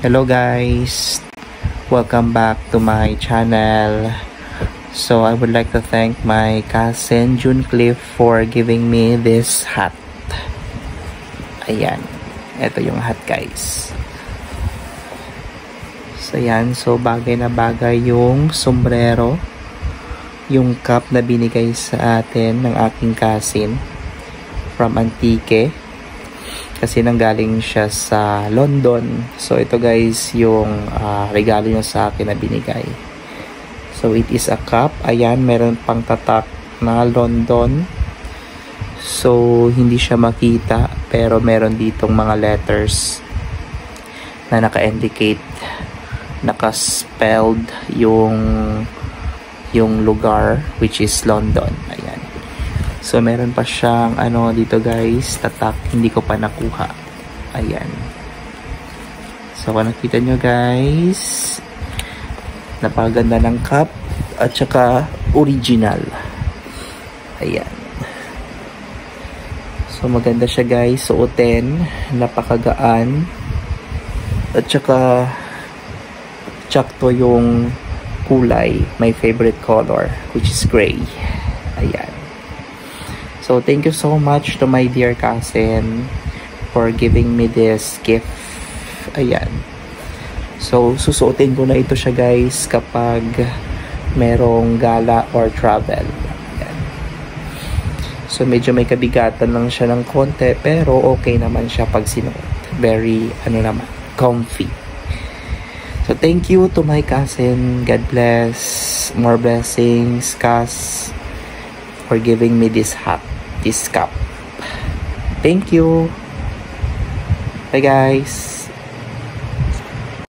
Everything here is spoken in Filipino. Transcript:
Hello guys, welcome back to my channel. So I would like to thank my cousin June Cliff for giving me this hat. Ayan, ito yung hat guys. So ayan, so bagay na bagay yung sombrero, yung cap na binigay sa atin ng aking cousin from Antique. Kasi nanggaling siya sa London. So ito guys yung regalo niya sa akin na binigay. So it is a cup. Ayan, meron pang tatak na London. So hindi siya makita pero meron ditong mga letters na naka-indicate, naka-spelled yung lugar, which is London. Ayan. So, meron pa siyang, dito guys, tatak, hindi ko pa nakuha. Ayan. So, kung nakita nyo guys, napaganda ng cup, at saka original. Ayan. So, maganda siya guys, suotin, napakagaan, at saka, tsakto yung kulay, my favorite color, which is gray. Ayan. So, thank you so much to my dear cousin for giving me this gift. Ayan. So, susuotin ko na ito siya guys kapag merong gala or travel. Ayan. So, medyo may kabigatan lang siya ng konti pero okay naman siya pag sinuot. Very, comfy. So, thank you to my cousin. God bless. More blessings, Cass, for giving me this hat. This cup. Thank you. Bye guys.